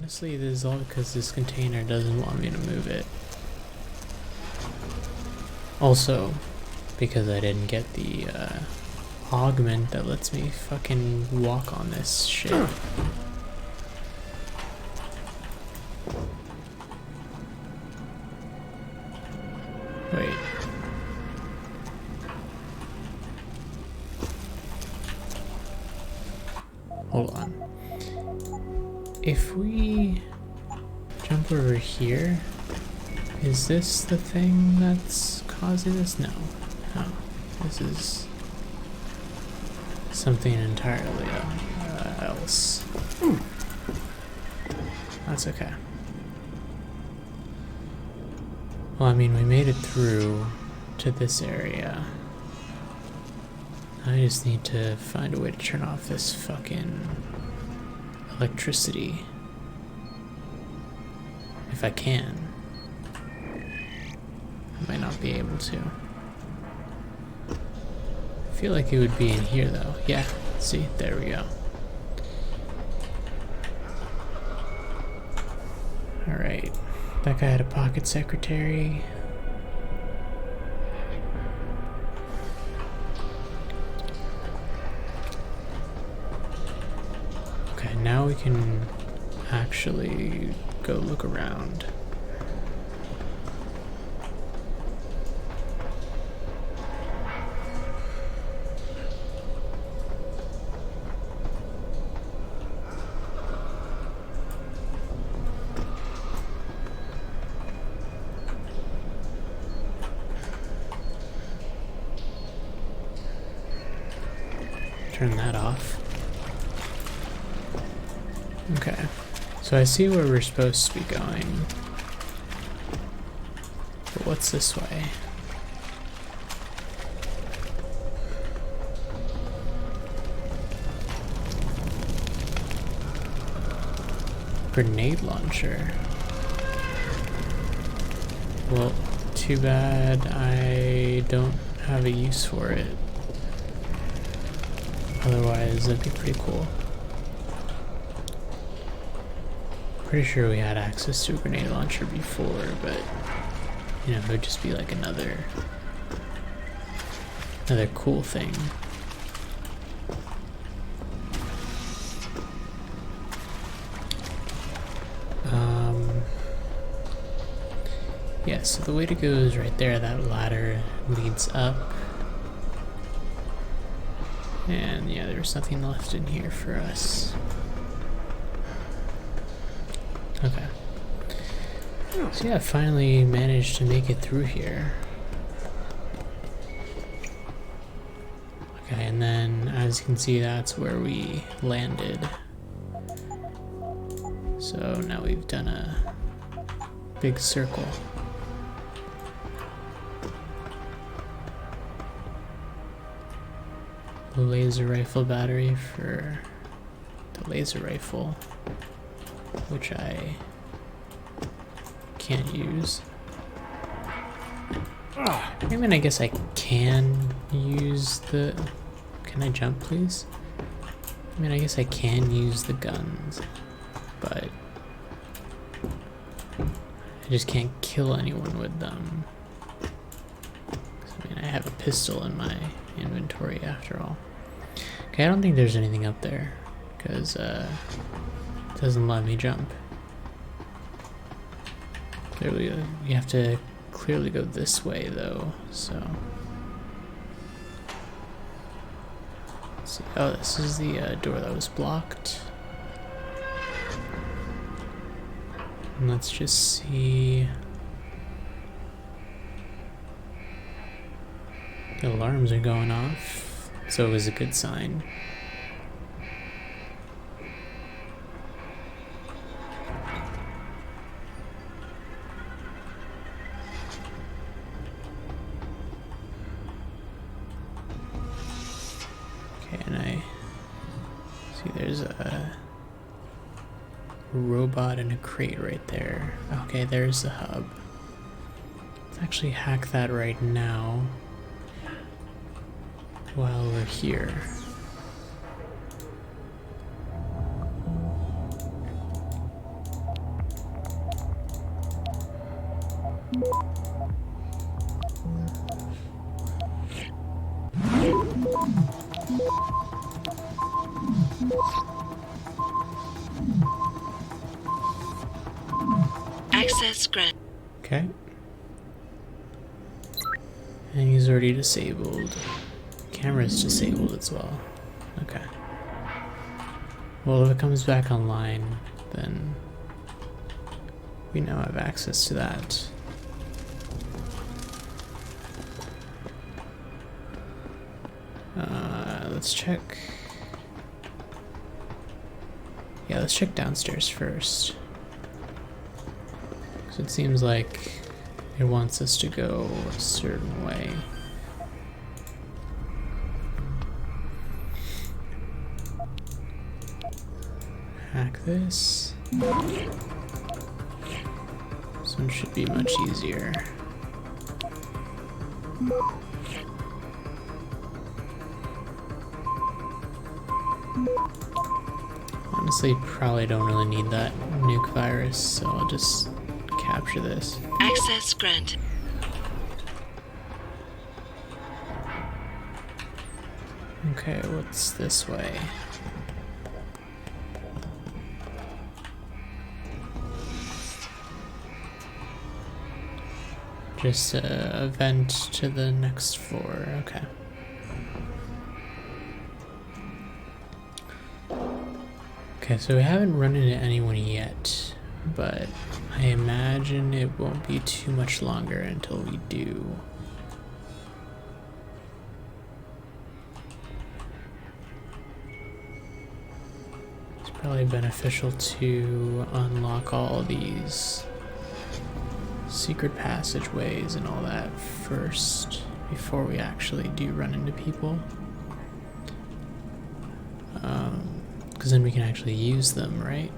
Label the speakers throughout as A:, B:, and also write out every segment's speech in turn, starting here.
A: Honestly, this is all because this container doesn't want me to move it. Also, because I didn't get the augment that lets me fucking walk on this shit. Wait. Hold on. If we jump over here, is this the thing that's causing this? No. No. This is something entirely else. That's okay. Well, I mean, we made it through to this area. I just need to find a way to turn off this fucking electricity. If I can. I might not be able to. I feel like it would be in here though. Yeah, see, there we go. Alright, that guy had a pocket secretary. Okay, now we can actually go look around. Turn that off. Okay, so I see where we're supposed to be going. But what's this way? Grenade launcher. Well, too bad I don't have a use for it. Otherwise, that'd be pretty cool. Pretty sure we had access to a grenade launcher before, but you know, it would just be like another cool thing. Yeah, so the way to go is right there. That ladder leads up. And yeah, there's nothing left in here for us. Okay. So yeah, I finally managed to make it through here. Okay, and then as you can see, that's where we landed. So now we've done a big circle. The laser rifle battery for the laser rifle, which I can't use. I mean, I guess I can use the... Can I jump, please? I mean, I guess I can use the guns, but I just can't kill anyone with them. I mean, I have a pistol in my inventory after all. Okay, I don't think there's anything up there because it doesn't let me jump. Clearly, you have to clearly go this way though, so let's see. Oh, this is the door that was blocked. And let's just see. The alarms are going off, so it was a good sign. Okay, and I see there's a robot in a crate right there. Okay, there's the hub. Let's actually hack that right now. While we're here.
B: Access granted.
A: Okay. And he's already disabled. Camera's disabled as well. Okay. Well, if it comes back online, then we now have access to that. Let's check. Yeah, let's check downstairs first. So it seems like it wants us to go a certain way. Hack this. This one should be much easier. Honestly, probably don't really need that nuke virus, so I'll just capture this.
B: Access granted.
A: Okay, what's this way? Just a vent to the next floor, okay. Okay, so we haven't run into anyone yet, but I imagine it won't be too much longer until we do. It's probably beneficial to unlock all these secret passageways and all that first before we actually do run into people. Because then we can actually use them, right?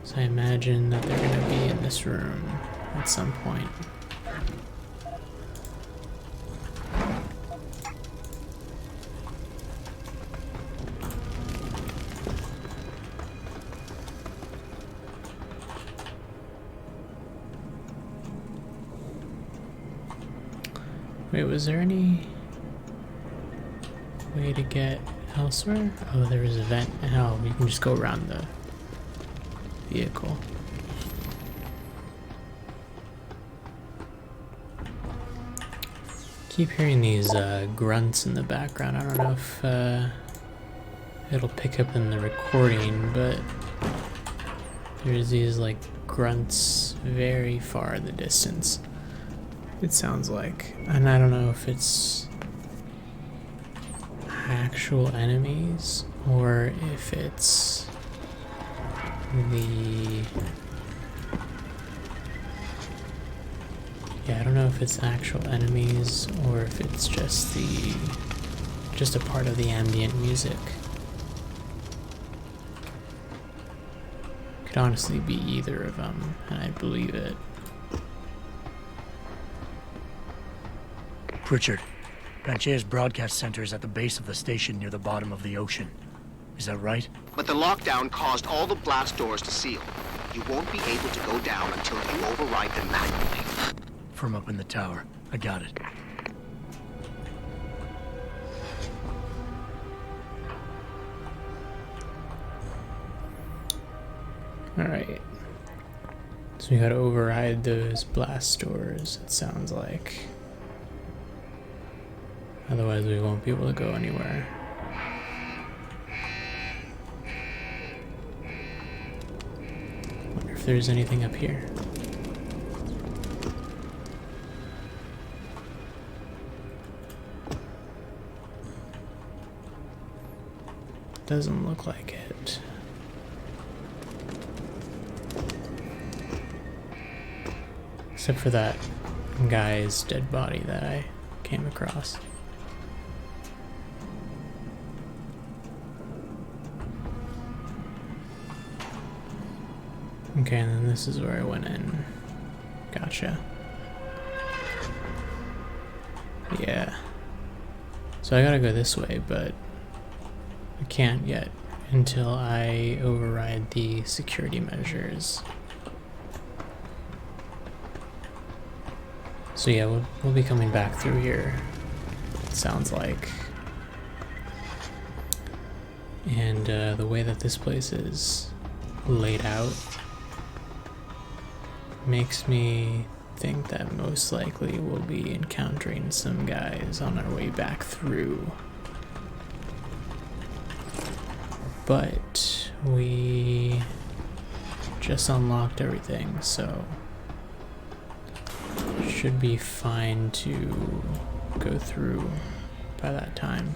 A: So I imagine that they're going to be in this room at some point. Wait, was there any way to get elsewhere? Oh, there was a vent. Oh, you can just go around the vehicle. Keep hearing these grunts in the background. I don't know if it'll pick up in the recording, but there's these like grunts very far in the distance. It sounds like, and I don't know if it's actual enemies or if it's I don't know if it's actual enemies or if it's just a part of the ambient music. Could honestly be either of them, and I believe it.
C: Richard, Rancher's broadcast center is at the base of the station near the bottom of the ocean. Is that right?
D: But the lockdown caused all the blast doors to seal. You won't be able to go down until you override them manually.
C: From up in the tower. I got it.
A: Alright. So we gotta override those blast doors, it sounds like. Otherwise we won't be able to go anywhere. Wonder if there's anything up here. Doesn't look like it. Except for that guy's dead body that I came across. Okay, and then this is where I went in. Gotcha. Yeah. So I gotta go this way, but I can't yet until I override the security measures. So yeah, we'll be coming back through here, it sounds like. And the way that this place is laid out makes me think that most likely we'll be encountering some guys on our way back through. But we just unlocked everything, so should be fine to go through by that time.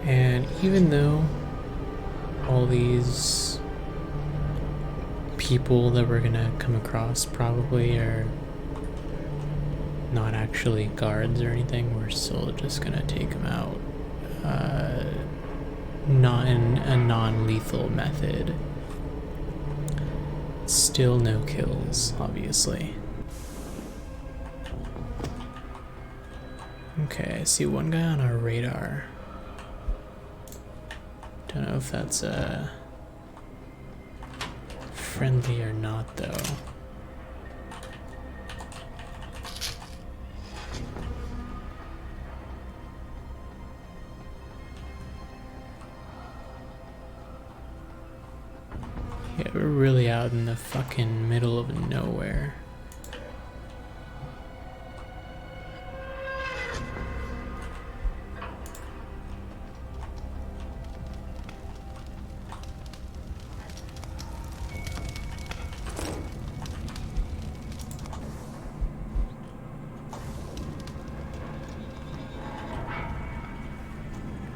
A: And even though all these people that we're gonna come across probably are not actually guards or anything, we're still just gonna take them out. Not in a non-lethal method. Still no kills, obviously. Okay, I see one guy on our radar. Don't know if that's friendly or not, though. Yeah, we're really out in the fucking middle of nowhere.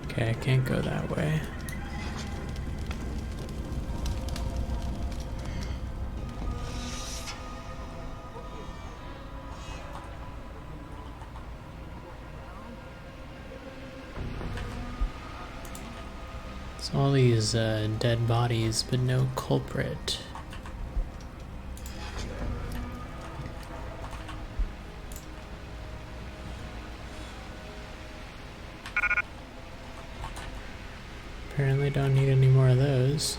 A: Okay, I can't go that way. It's all these dead bodies, but no culprit. Apparently don't need any more of those.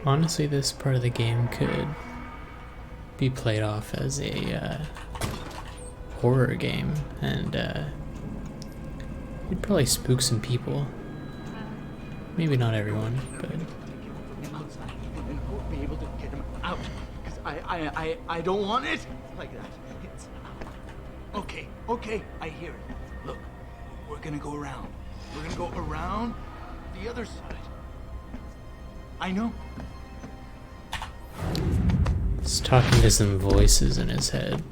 A: Honestly, this part of the game could be played off as a horror game, and you'd probably spook some people. Maybe not everyone, but
E: Outside, and I won't be able to get him out because I don't want it like that. It's okay, I hear it. Look, we're gonna go around. We're gonna go around the other side. I know.
A: he's talking to some voices in his head.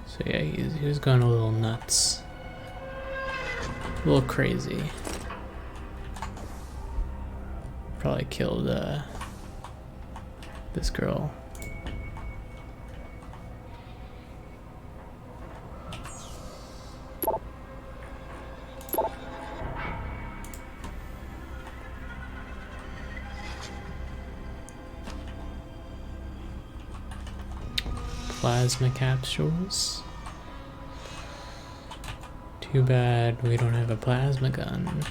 A: So yeah, he was going a little nuts. A little crazy. Probably killed this girl. Plasma capsules. Too bad we don't have a plasma gun.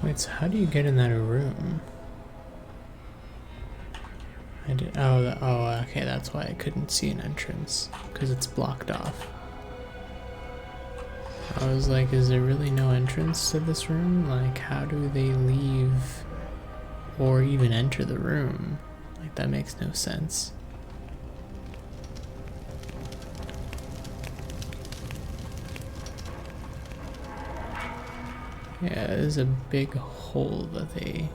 A: Wait, so how do you get in that room? Okay, that's why I couldn't see an entrance, because it's blocked off. I was like, is there really no entrance to this room? Like, how do they leave or even enter the room? Like, that makes no sense. Yeah, there's a big hole that they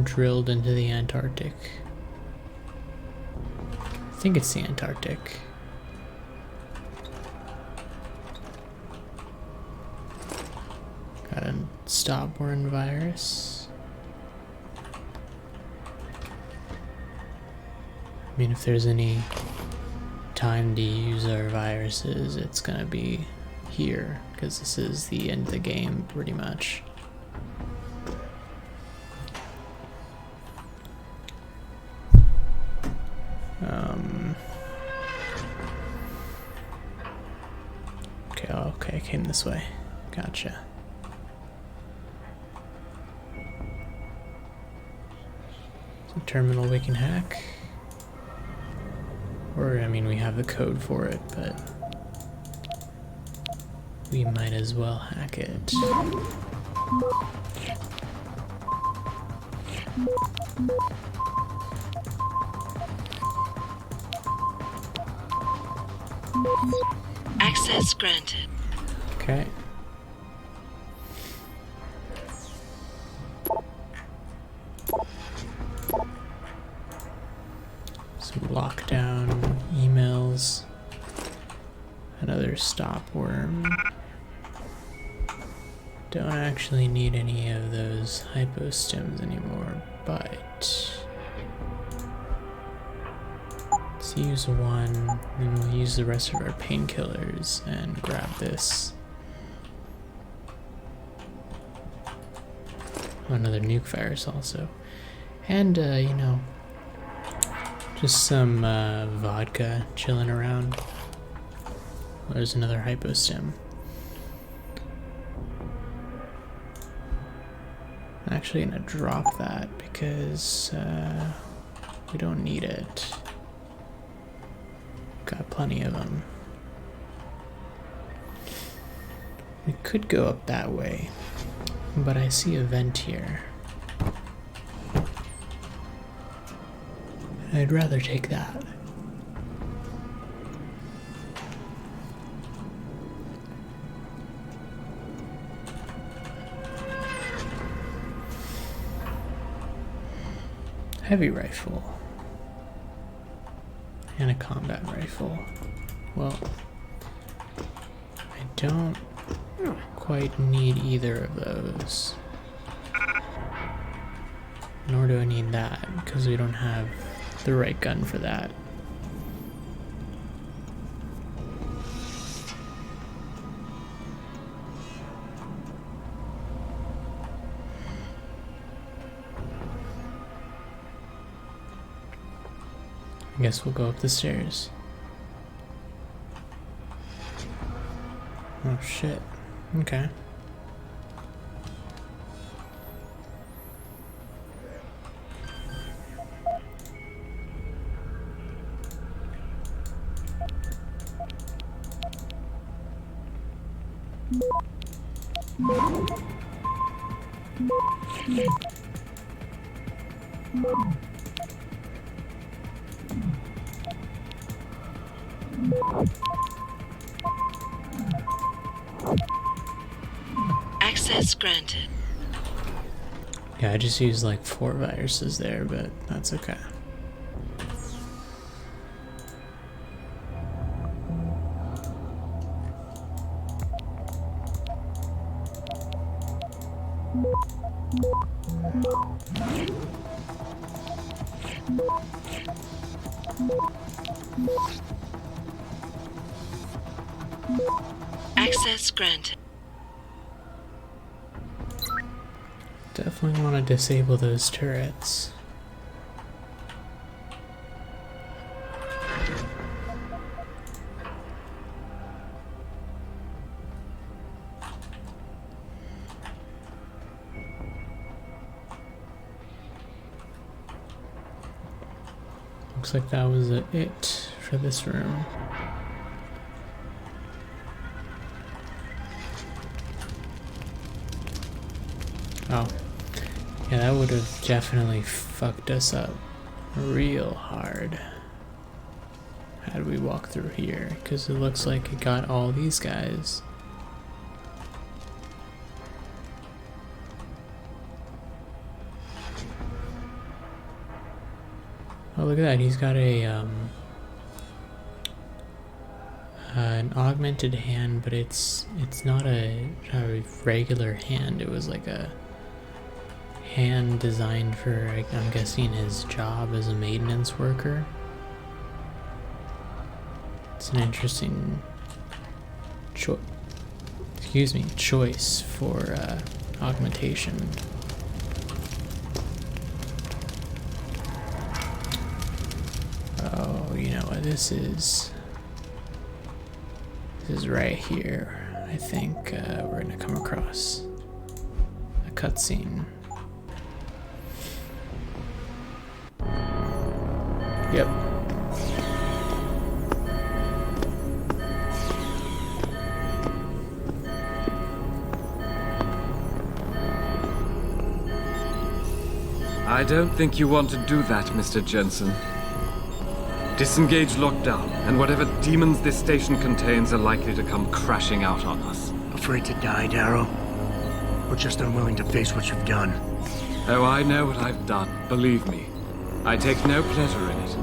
A: drilled into the Antarctic. I think it's the Antarctic. Got a stopborn virus. I mean, if there's any time to use our viruses, it's gonna be here, because this is the end of the game, pretty much. Okay, okay, I came this way. Gotcha. Some terminal we can hack. Or, I mean, we have the code for it, but we might as well hack it.
B: Access granted.
A: Okay. Some lockdown emails. Another stop worm. Don't actually need any of those hypostims anymore, but let's use one, and we'll use the rest of our painkillers and grab this. Oh, another nuke virus also. And, you know, just some vodka chilling around. There's another hypostim. I'm actually gonna drop that because we don't need it. Got plenty of them. We could go up that way, but I see a vent here. I'd rather take that. Heavy rifle. And a combat rifle. Well, I don't quite need either of those. Nor do I need that, because we don't have the right gun for that. I guess we'll go up the stairs. Oh shit. Okay.
B: Access granted.
A: Yeah, I just used like 4 viruses there, but that's okay.
B: Access granted.
A: Definitely want to disable those turrets. Looks like that was it for this room. Oh, yeah, that would have definitely fucked us up real hard had we walked through here, because it looks like it got all these guys. Oh, look at that, he's got a an augmented hand, but it's not a regular hand. It was like a hand designed for, I'm guessing, his job as a maintenance worker. It's an interesting choice for augmentation. Oh, you know what this is? This is right here. I think we're gonna come across a cutscene. Yep.
F: I don't think you want to do that, Mr. Jensen. Disengage lockdown, and whatever demons this station contains are likely to come crashing out on us.
C: Afraid to die, Darrow? Or just unwilling to face what you've done?
F: Oh, I know what I've done, believe me. I take no pleasure in it.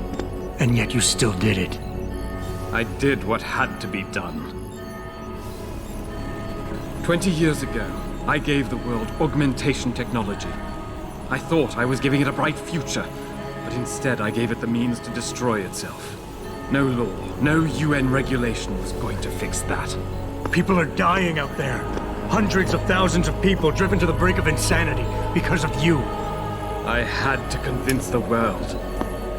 C: And yet you still did it.
F: I did what had to be done. 20 years ago, I gave the world augmentation technology. I thought I was giving it a bright future, but instead I gave it the means to destroy itself. No law, no UN regulation was going to fix that.
C: People are dying out there. Hundreds of thousands of people driven to the brink of insanity because of you.
F: I had to convince the world.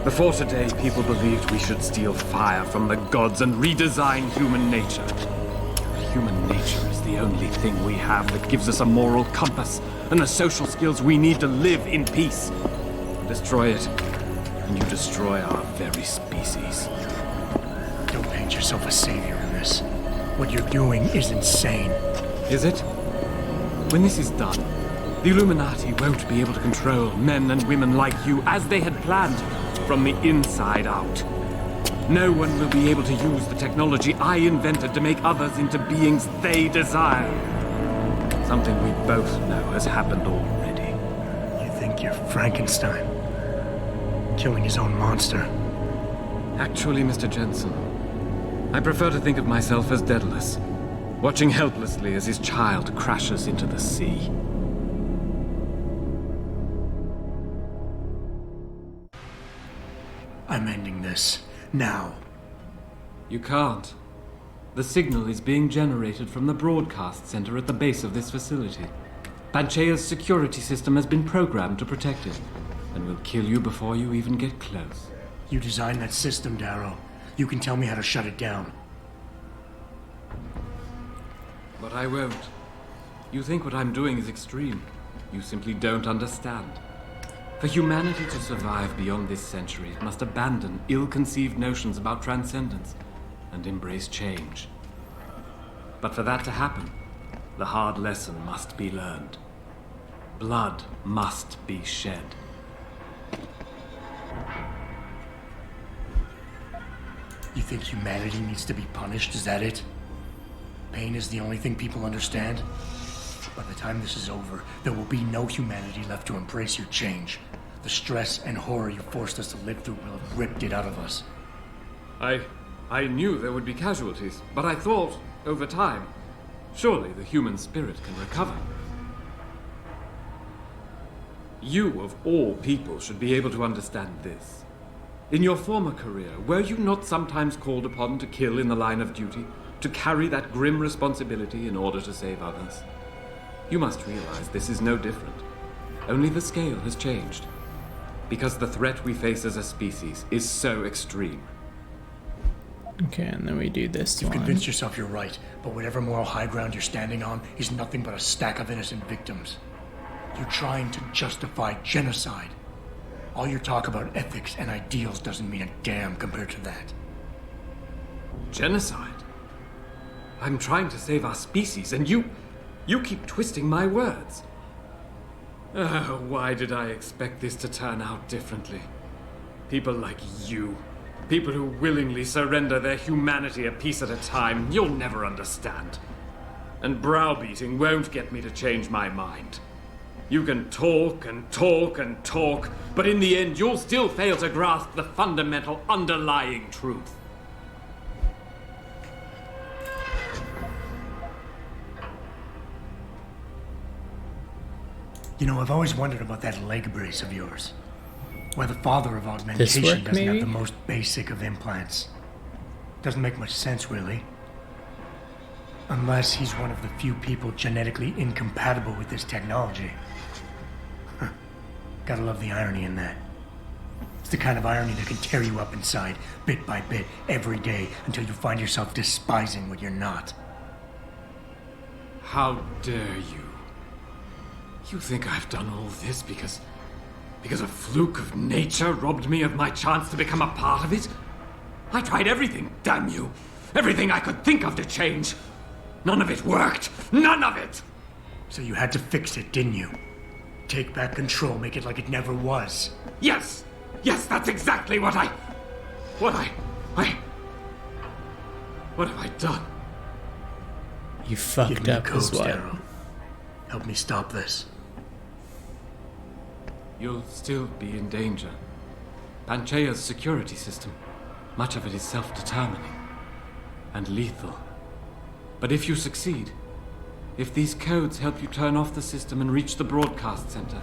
F: Before today, people believed we should steal fire from the gods and redesign human nature. Human nature is the only thing we have that gives us a moral compass and the social skills we need to live in peace. Destroy it, and you destroy our very species.
C: Don't paint yourself a savior in this. What you're doing is insane.
F: Is it? When this is done, the Illuminati won't be able to control men and women like you as they had planned, from the inside out. No one will be able to use the technology I invented to make others into beings they desire. Something we both know has happened already.
C: You think you're Frankenstein? Killing his own monster?
F: Actually, Mr. Jensen, I prefer to think of myself as Daedalus, watching helplessly as his child crashes into the sea.
C: I'm ending this. Now.
F: You can't. The signal is being generated from the broadcast center at the base of this facility. Panchea's security system has been programmed to protect it, and will kill you before you even get close.
C: You designed that system, Darrow. You can tell me how to shut it down.
F: But I won't. You think what I'm doing is extreme. You simply don't understand. For humanity to survive beyond this century, it must abandon ill-conceived notions about transcendence and embrace change. But for that to happen, the hard lesson must be learned. Blood must be shed.
C: You think humanity needs to be punished? Is that it? Pain is the only thing people understand? By the time this is over, there will be no humanity left to embrace your change. The stress and horror you forced us to live through will have ripped it out of us.
F: I knew there would be casualties, but I thought, over time, surely the human spirit can recover. You, of all people, should be able to understand this. In your former career, were you not sometimes called upon to kill in the line of duty, to carry that grim responsibility in order to save others? You must realize this is no different. Only the scale has changed. Because the threat we face as a species is so extreme.
A: Okay, and then we do this
C: You've
A: one.
C: convinced yourself you're right, but whatever moral high ground you're standing on is nothing but a stack of innocent victims. You're trying to justify genocide. All your talk about ethics and ideals doesn't mean a damn compared to that.
F: Genocide? I'm trying to save our species, and you keep twisting my words. Oh, why did I expect this to turn out differently? People like you, people who willingly surrender their humanity a piece at a time, you'll never understand. And browbeating won't get me to change my mind. You can talk and talk and talk, but in the end you'll still fail to grasp the fundamental underlying truth.
C: You know, I've always wondered about that leg brace of yours. Why the father of augmentation doesn't have the most basic of implants. Doesn't make much sense, really. Unless he's one of the few people genetically incompatible with this technology. Huh. Gotta love the irony in that. It's the kind of irony that can tear you up inside, bit by bit, every day, until you find yourself despising what you're not.
F: How dare you? You think I've done all this because a fluke of nature robbed me of my chance to become a part of it? I tried everything, damn you. Everything I could think of to change. None of it worked. None of it!
C: So you had to fix it, didn't you? Take back control, make it like it never was.
F: Yes! Yes, that's exactly what have I done?
A: You
C: Give
A: fucked
C: me the
A: up as
C: codes,
A: well.
C: Darrow. Help me stop this.
F: You'll still be in danger. Panchea's security system, much of it is self-determining and lethal. But if you succeed, if these codes help you turn off the system and reach the broadcast center,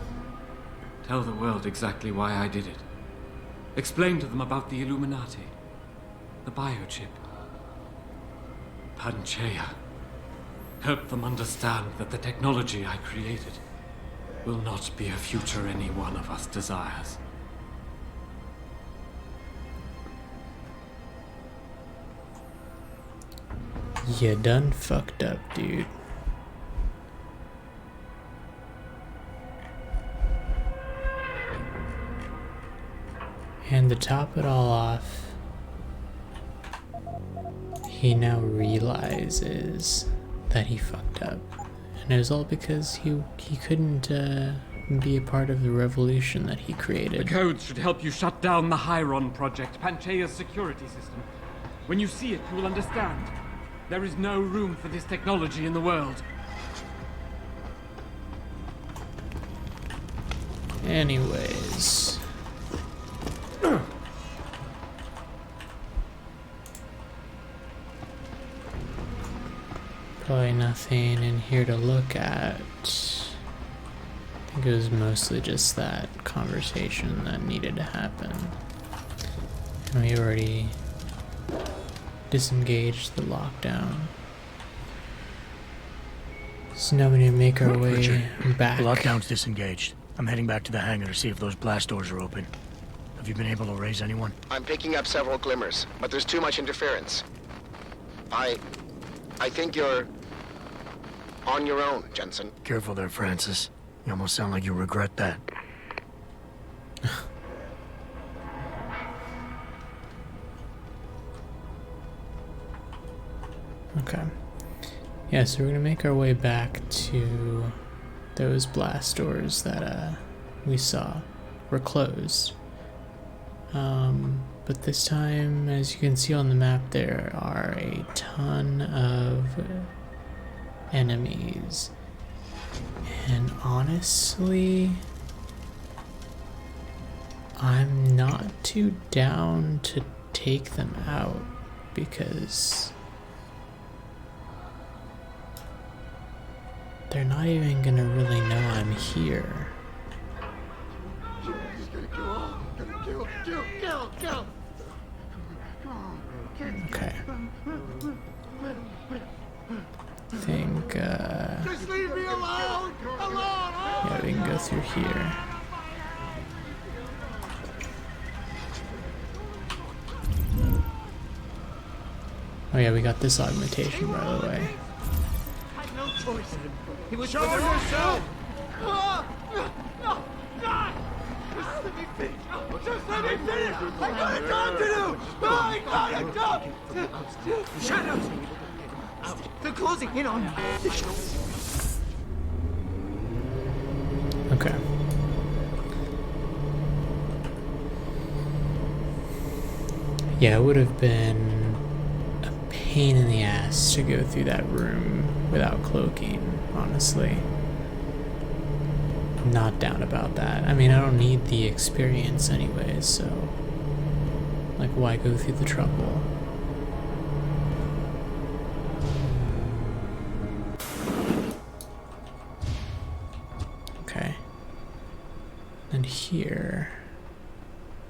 F: tell the world exactly why I did it. Explain to them about the Illuminati, the biochip, Panchea. Help them understand that the technology I created will not be a future any one of us desires.
A: You done fucked up, dude. And to top it all off, he now realizes that he fucked up. And it was all because he couldn't be a part of the revolution that he
F: The
A: created.
F: codes should help you shut down the Hyron project, Panchea's security system. When you see it, you will understand. There is no room for this technology in the world.
A: Anyways. Probably nothing in here to look at. I think it was mostly just that conversation that needed to happen. And we already disengaged the lockdown. So now we need to make our way
C: Richard,
A: back.
C: The lockdown's disengaged. I'm heading back to the hangar to see if those blast doors are open. Have you been able to raise anyone?
D: I'm picking up several glimmers, but there's too much interference. I think you're on your own, Jensen.
C: Careful there, Francis. You almost sound like you regret that.
A: Okay. Yeah, so we're gonna make our way back to those blast doors that we saw were closed. But this time, as you can see on the map, there are a ton of enemies. And honestly, I'm not too down to take them out because they're not even gonna really know I'm here. Okay. I think,
E: Just leave me alone! Alone!
A: yeah, we can go through here. Oh yeah, we got this augmentation, by the way.
E: I had no choice. He was show yourself! No! God! Just let me finish! Just let me finish! I got a job to do! I got a job! Shadows! They're closing in on me.
A: Okay. Yeah, it would have been a pain in the ass to go through that room without cloaking, honestly. I'm not down about that. I mean, I don't need the experience anyways, so like, why go through the trouble? Okay. And here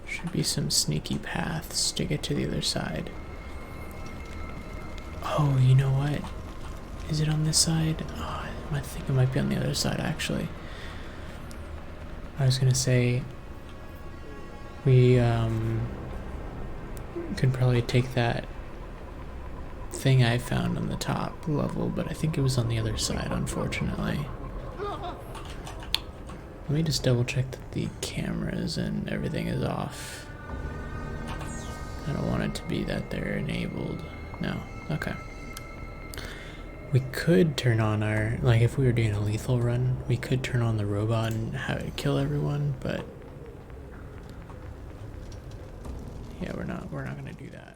A: should be some sneaky paths to get to the other side. Oh, you know what? Is it on this side? Oh, I think it might be on the other side, actually. I was gonna say we could probably take that thing I found on the top level, but I think it was on the other side, unfortunately. Let me just double check that the cameras and everything is off. I don't want it to be that they're enabled. No. Okay. We could turn on our, like if we were doing a lethal run, we could turn on the robot and have it kill everyone, but yeah, we're not gonna do that.